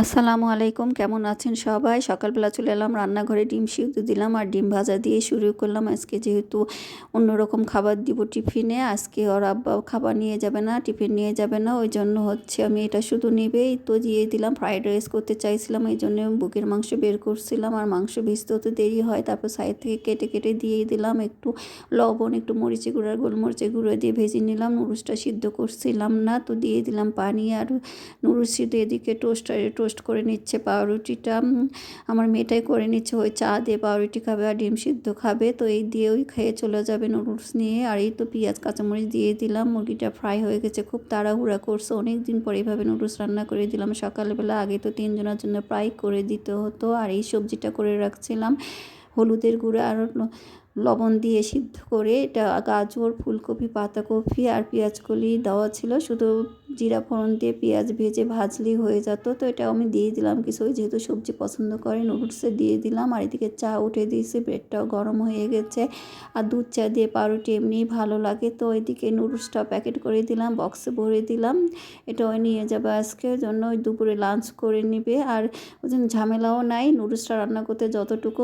আসসালামু আলাইকুম, কেমন আছেন সবাই? সকালবেলা চলে এলাম রান্নাঘরে, ডিম সিদ্ধ দিলাম আর ডিম ভাজা দিয়ে শুরু করলাম। আজকে যেহেতু অন্যরকম খাবার দিব টিফিনে, আজকে ওর আব্বাও খাবার নিয়ে যাবে না, টিফিন নিয়ে যাবে না, ওই জন্য আমি এটা শুধু নেবেই তো দিয়ে দিলাম। ফ্রাইড রাইস করতে চাইছিলাম, এই জন্য বুকের মাংস বের করছিলাম আর মাংস ভিজতে হতে দেরি হয়, তারপর সাইড থেকে কেটে কেটে দিয়ে দিলাম। একটু লবণ, একটু মরিচি গুঁড়ো আর গোলমরিচের গুঁড়ো দিয়ে ভেজে নিলাম। নুডলসটা সিদ্ধ করছিলাম না, তো দিয়ে দিলাম পানি আর নুডলস সিদ্ধ। এদিকে টোস্ট করে নিচ্ছে পাউরুটিটা, আমার মেয়েটাই করে নিচ্ছে। ওই চা দিয়ে পাউরুটি খাবে আর ডিম সিদ্ধ খাবে, তো এই দিয়ে ওই খেয়ে চলে যাবে নুডলস নিয়ে। আর এই তো পেঁয়াজ কাঁচামরিচ দিয়ে দিলাম। মুরগিটা ফ্রাই হয়ে গেছে, খুব তাড়াহুড়া করছে, অনেক দিন পরে এইভাবে নুডলস রান্না করে দিলাম সকালবেলা। আগে তো 3 জনের জন্য ফ্রাই করে দিতে হতো, আর এই সবজিটা করে রাখছিলাম হলুদের গুঁড়া আর লবণ দিয়ে সিদ্ধ করে। এটা গাজর, ফুলকপি, পাতাকপি আর পেঁয়াজকলি দেওয়া ছিল, শুধু জিরা ফোড়ন দিয়ে পেঁয়াজ ভেজে ভাজলেই হয়ে যেত। তো এটা আমি দিয়ে দিলাম কিছু, যেহেতু সবজি পছন্দ করে নুডলসে দিয়ে দিলাম। আর এদিকে চা উঠে দিয়েছি, ব্রেডটাও গরম হয়ে গেছে আর দুধ চা দিয়ে পাউরুটি এমনিই ভালো লাগে। তো এদিকে নুডলসটা প্যাকেট করে দিলাম, বক্সে ভরে দিলাম। এটা ওই নিয়ে যাবে আজকের জন্য, ওই দুপুরে লাঞ্চ করে নেবে। আর ওই জন্য ঝামেলাও নাই, নুডলসটা রান্না করতে যতটুকু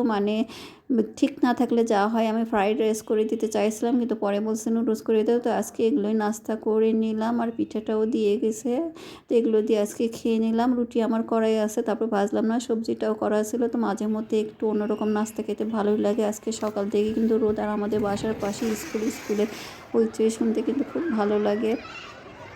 ঠিক না থাকলে যা হয়। আমি ফ্রাইড রাইস করে দিতে চাইছিলাম, কিন্তু পরে বলছে নুডলস করে দাও, তো আজকে এগুলোই নাস্তা করে নিলাম। আর পিঠাটাও দিয়ে গেছে, তো এগুলো দিয়ে আজকে খেয়ে নিলাম। রুটি আমার করাই আছে, তারপর ভাজলাম না, সবজিটাও করা ছিল। তো মাঝে মধ্যে একটু অন্যরকম নাস্তা খেতে ভালোই লাগে। আজকে সকাল থেকে কিন্তু রোদ, আর আমাদের বাসার পাশে স্কুলে হইচই শুনতে কিন্তু খুব ভালো লাগে।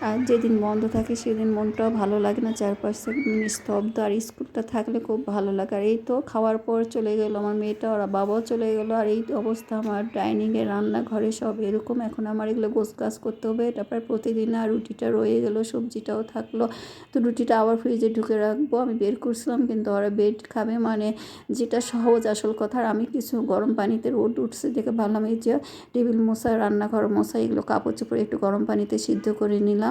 আর যেদিন বন্ধ থাকে সেদিন মনটাও ভালো লাগে না, চারপাশে নিস্তব্ধ। আর স্কুলটা থাকলে খুব ভালো লাগে। আর এই তো খাওয়ার পর চলে গেলো আমার মেয়েটা, ওরা বাবাও চলে গেলো। আর এই অবস্থা আমার ডাইনিংয়ে, রান্নাঘরে সব এরকম। এখন আমার এগুলো গোছগাছ করতে হবে, এটা প্রায় প্রতিদিন। আর রুটিটা রয়ে গেলো, সবজিটাও থাকলো, তো রুটিটা আবার ফ্রিজে ঢুকে রাখবো। আমি বের করছিলাম, কিন্তু ওরা বেড খাবে, যেটা সহজ আসল কথা। আর আমি কিছু গরম পানিতে, রোদ উঠছে দেখে ভাবলাম এই যে টেবিল মোছা, রান্নাঘর মোছা, এগুলো কাপড় চোপড় একটু গরম পানিতে সিদ্ধ করে নিলাম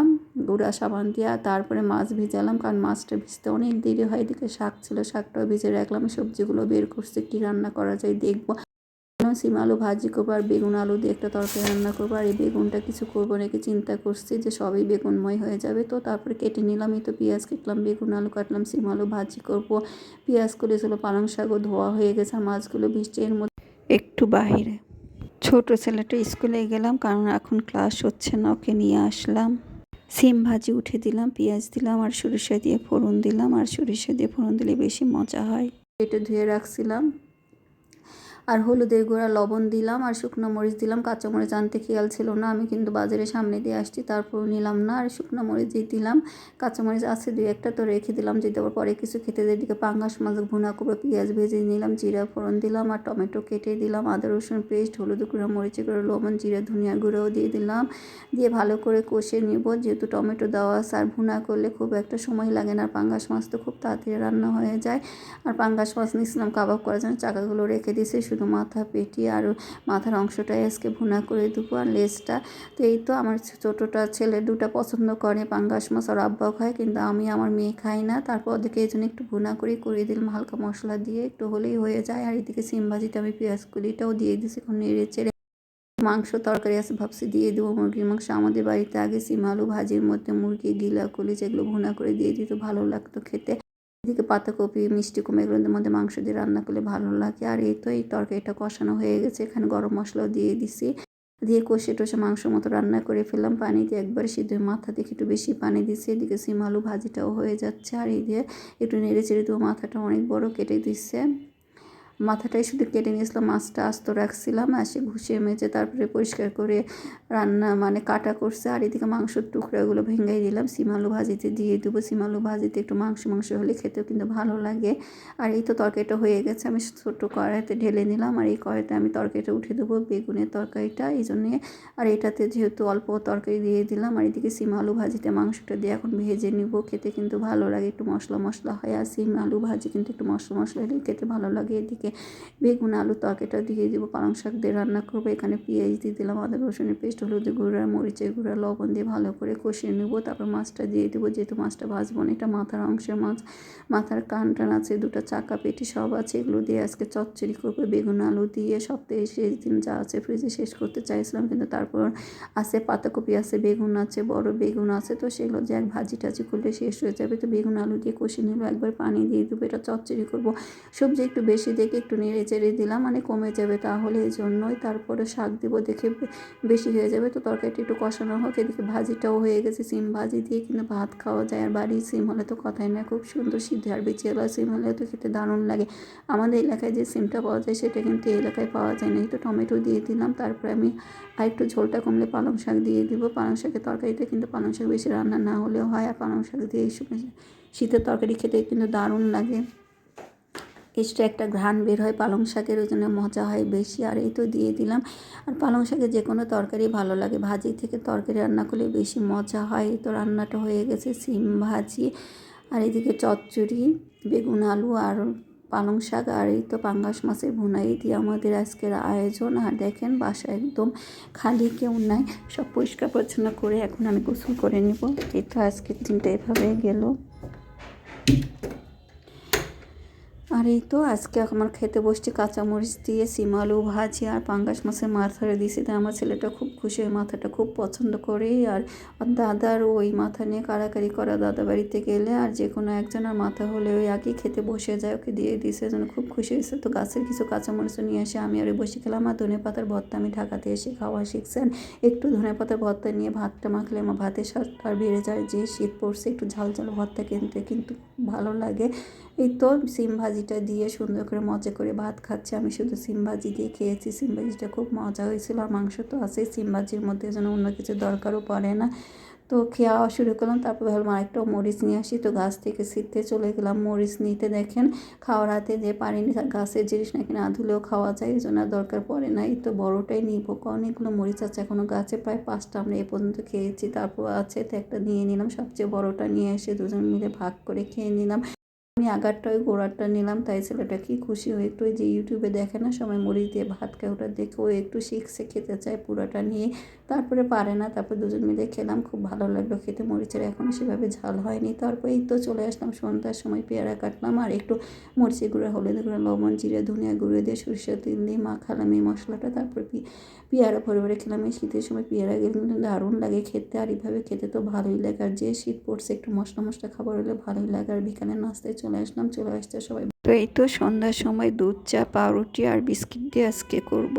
গুঁড়া সাবান দিয়ে। তারপরে মাছ ভিজালাম, কারণ মাছটা ভিজতে অনেক দেরি হয়। এদিকে শাক ছিল, শাকটাও ভিজে রাখলাম। সবজিগুলো বের করছি, কী রান্না করা যায় দেখবো। সিম আলু ভাজি করবো আর বেগুন আলু দিয়ে একটা তরকারি রান্না করবো। আর এই বেগুনটা কিছু করবো নাকি চিন্তা করছি, যে সবই বেগুনময় হয়ে যাবে। তো তারপরে কেটে নিলাম, এই তো পেঁয়াজ কাটলাম, বেগুন আলু কাটলাম, সিম আলু ভাজি করবো। পেঁয়াজ করেছিল, পালং শাকও ধোয়া হয়ে গেছে, আর মাছগুলো ভিজছে। এর মধ্যে একটু বাহিরে ছোট ছেলেটা স্কুলে গেলাম, কারণ এখন ক্লাস হচ্ছে না, ওকে নিয়ে আসলাম। সিম ভাজি উঠে দিলাম, পেঁয়াজ দিলাম আর সরিষা দিয়ে ফোড়ন দিলাম। আর সরিষা দিয়ে ফোড়ন দিলে বেশি মজা হয়। এটা ধুয়ে রাখছিলাম, আর হলুদের গুঁড়া, লবণ দিলাম আর শুকনো মরিচ দিলাম। কাঁচামরিচ আনতে খেয়াল ছিল না, আমি কিন্তু বাজারে সামনে দিয়ে আসছি, তারপর নিলাম না। আর শুকনো মরিচ দিয়ে দিলাম, কাঁচামরিচ আছে 2-1 তো রেখে দিলাম, যদি আবার পরে কিছু খেতে দেয়। এদিকে পাঙ্গাস মাছ ভুনা করে পেঁয়াজ ভেজে নিলাম, জিরা ফোড়ন দিলাম আর টমেটো কেটে দিলাম, আদা রসুন পেস্ট, হলুদ গুঁড়ো, মরিচের গুঁড়ো, লবণ, জিরা ধনিয়া গুঁড়োও দিয়ে দিলাম। দিয়ে ভালো করে কষে নিব, যেহেতু টমেটো দেওয়া আছে। আর ভুনা করলে খুব একটা সময় লাগে না, আর পাঙ্গাস মাছ তো খুব তাড়াতাড়ি রান্না হয়ে যায়। আর পাঙ্গাস মাছ নিয়েছিলাম কাবাব করার জন্য, চাকাগুলো রেখে দিয়েছি, শুধু মাথা, পেটি আর মাথার অংশটাই আজকে ভুনা করে দেবো, আর লেজটা। তো এই তো আমার ছোটোটা ছেলে দুটা পছন্দ করে পাঙ্গাস মাছ, আর আব্বাও খায়, কিন্তু আমি, আমার মেয়ে খাই না। তারপর ওদেরকে এই জন্য একটু ভুনা করে দিলাম, হালকা মশলা দিয়ে, একটু হলেই হয়ে যায়। আর এদিকে সিম ভাজিতে আমি পেঁয়াজ কুলিটাও দিয়ে দিয়েছি, এখন নেড়ে চেড়ে। মাংস তরকারি আছে, ভাবছি দিয়ে দেবো মুরগির মাংস। আমাদের বাড়িতে আগে সিম আলু ভাজির মধ্যে মুরগি গিলা কলি যেগুলো ভুনা করে দিয়ে দিত, ভালো লাগতো খেতে। এদিকে পাতাকপি, মিষ্টি কুমড়া, এগুলোর মধ্যে মাংস দিয়ে রান্না করলে ভালো লাগে। আর এই তো এই তরকারিটা কষানো হয়ে গেছে, এখানে গরম মশলাও দিয়ে দিছি, দিয়ে কষে টষে মাংস মতো রান্না করে ফেললাম। পানি দিয়ে একবার সিদ্ধ, মাথা থেকে একটু বেশি পানি দিচ্ছে। এদিকে সিম আলু ভাজিটাও হয়ে যাচ্ছে, আর এই দিয়ে একটু নেড়ে চেড়ে দেবো। মাথাটা অনেক বড় কেটে দিচ্ছে, মাথাটাই শুধু কেটে নিয়েছিলাম, মাছটা আস্ত রাখছিলাম। আসে ঘুষে মেজে তারপরে পরিষ্কার করে রান্না কাটা করছে। আর এদিকে মাংসের টুকরাগুলো ভেঙে দিলাম, সিম আলু ভাজিতে দিয়ে দেবো। সিম আলু ভাজিতে একটু মাংস হলে খেতেও কিন্তু ভালো লাগে। আর এই তো তরকারিটা হয়ে গেছে, আমি ছোটো কড়াইতে ঢেলে নিলাম। আর এই কড়াইতে আমি তরকারিটা উঠে দেবো, বেগুনের তরকারিটা, এই জন্যে। আর এটাতে যেহেতু অল্প তরকারি দিয়ে দিলাম। আর এদিকে সিম আলু ভাজিতে মাংসটা দিয়ে এখন ভেজে নিব, খেতে কিন্তু ভালো লাগে, একটু মশলা মশলা হয়। আর সিম আলু ভাজি কিন্তু একটু মশলা হলে খেতে ভালো লাগে। এদিকে বেগুন আলু তরকারিটা দিয়ে দিব, পালং শাক দিয়ে রান্না করবো। এখানে পেঁয়াজ দিয়ে দিলাম, আদা রসুনের পেস্ট, হলুদের গুঁড়া, মরিচের গুঁড়া, লবণ দিয়ে ভালো করে কষিয়ে নেবো। তারপর মাছটা দিয়ে দেবো, যেহেতু মাছটা ভাজবো না, এটা মাথার অংশের মাছ, মাথার কান টান আছে, দুটো চাকা পেটি সব আছে, এগুলো দিয়ে আজকে চচ্চড়ি করবো বেগুন আলু দিয়ে। সপ্তাহে শেষ দিন যা আছে ফ্রিজে শেষ করতে চাইছিলাম, কিন্তু তারপর আছে পাতাকপি আছে, বেগুন আছে, বড় বেগুন আছে, তো সেগুলো যে এক ভাজি টাজি করলে শেষ হয়ে যাবে। তো বেগুন আলু দিয়ে কষে নিল, একবার পানি দিয়ে দেবো, এটা চচ্চড়ি করবো। সবজি একটু বেশি দেখে একটু নেড়ে চেড়ে দিলাম, মানে কমে যাবে তাহলে, এই জন্যই। তারপরে শাক দেবো, দেখে বেশি হয়ে যাবে, তো তরকারিটা একটু কষানো হোক। এদিকে ভাজিটাও হয়ে গেছে, সিম ভাজি দিয়ে কিন্তু ভাত খাওয়া যায়। আর বাড়ির সিম হলে তো কথাই না, খুব সুন্দর সিদ্ধ, আর বিচেলা সিম হলে তো খেতে দারুণ লাগে। আমাদের এলাকায় যে সিমটা পাওয়া যায় সেটা কিন্তু এই এলাকায় পাওয়া যায় না। একটু টমেটো দিয়ে দিলাম, তারপরে আমি আর একটু ঝোলটা কমলে পালং শাক দিয়ে দিব। পালং শাকের তরকারিতে কিন্তু পালং শাক বেশি রান্না না হলেও হয়, আর পালং শাক দিয়ে এই সময় শীতের তরকারি খেতে কিন্তু দারুণ লাগে। এক্সট্রা একটা ঘ্রাণ বের হয় পালং শাকের, ওই জন্য মজা হয় বেশি। আর এই তো দিয়ে দিলাম। আর পালং শাকের যে কোনো তরকারি ভালো লাগে, ভাজি থেকে তরকারি রান্না করলে বেশি মজা হয়। এই তো রান্নাটা হয়ে গেছে, সিম ভাজি, আর এদিকে চচ্চড়ি, বেগুন আলু আর পালং শাক, আর এই তো পাঙ্গাস মাছের ভুনা। এই দিয়ে আমাদের আজকের আয়োজন। আর দেখেন বাসা একদম খালি, কেউ নাই, সব পরিষ্কার পরিচ্ছন্ন করে এখন আমি গোসল করে নিব। এই তো আজকের দিনটা এভাবে গেল। আর এই তো আজকে আমার খেতে বসছি কাঁচামরিচ দিয়ে সিম আলু ভাজি আর পাঙ্গাস মাছের মাথাটা দিয়েছি। তাই আমার ছেলেটা খুব খুশি, ওই মাথাটা খুব পছন্দ করে। আর দাদার ওই মাথা নিয়ে কাড়াকাড়ি করা, দাদা বাড়িতে গেলে আর যে কোনো একজনের মাথা হলে ওই আগেই খেতে বসে যায়, ওকে দিয়ে দিয়েছে, যেন খুব খুশি হয়েছে। তো গাছের কিছু কাঁচামরিচও নিয়ে এসে আমি আর বসে খেলাম। আর ধনে পাতার ভর্তা আমি ঢাকাতে এসে খাওয়া শিখছেন, একটু ধনে পাতার ভর্তা নিয়ে ভাতটা মাখলে আমার ভাতের স্বাদটা আর বেড়ে যায়। যে শীত পড়ছে একটু ঝাল ঝাল ভর্তা কিনতে কিন্তু ভালো লাগে। এই তো সিম ভাজিটা দিয়ে সুন্দর করে মজা করে ভাত খাচ্ছে। আমি শুধু সিম ভাজি দিয়ে খেয়েছি, সিম ভাজিটা খুব মজা হয়েছিল। আর মাংস তো আছে, সিম ভাজির মধ্যে যেন অন্য কিছু দরকারও পড়ে না। তো খাওয়া শুরু করলাম, তারপর ভাবলাম আরেকটা মরিচ নিয়ে আসি, তো গাছ থেকে ছিঁড়তে চলে গেলাম মরিচ নিতে। দেখেন খাওয়ার হাতে যে পারিনি, গাছের জিনিস নাকি না ধুলেও খাওয়া যায়, এই জন্য আর দরকার পড়ে না। এই তো বড়োটাই নিব, অনেকগুলো মরিচ আছে এখনও গাছে, প্রায় 5টা আমরা এ পর্যন্ত খেয়েছি। তারপর আছে তো একটা নিয়ে নিলাম, সবচেয়ে বড়োটা নিয়ে এসে দুজন মিলে ভাগ করে খেয়ে নিলাম। আমি আগারটা ওই গোড়াটা নিলাম, তাই ছেলেটা কি খুশি হয়ে, একটু ওই যে ইউটিউবে দেখে না সবাই মরিচ দিয়ে ভাত খায়, ওটা দেখে ও একটু শিখছে, খেতে চায় পুরোটা নিয়ে, তারপরে পারে না। তারপর দুজন মিলে খেলাম, খুব ভালো লাগলো খেতে। মরিচের এখনও সেভাবে ঝাল হয়নি। তারপর এই তো চলে আসলাম সন্ধ্যার সময়, পেয়ারা কাটলাম আর একটু মরিচের গুঁড়া, হলুদের গুঁড়া, লবণ, জিরা, ধনিয়া গুঁড়ো দিয়ে সরিষার তেল দিয়ে মাখালাম এই মশলাটা। তারপর পেয়ারা ভরে ভরে খেলাম। এই শীতের সময় পেয়ারা গেলে কিন্তু দারুণ লাগে খেতে, আর এইভাবে খেতে তো ভালোই লাগে। আর যে শীত পড়ছে একটু মশলা মশলা খাবার হলে ভালোই লাগে। আর বিকালে নাস্তায় চলে আসলাম, চলে আসতে সবাই। তো এই তো সন্ধ্যার সময় দুধ চা, পাউরুটি আর বিস্কিট দিয়ে আজকে করব।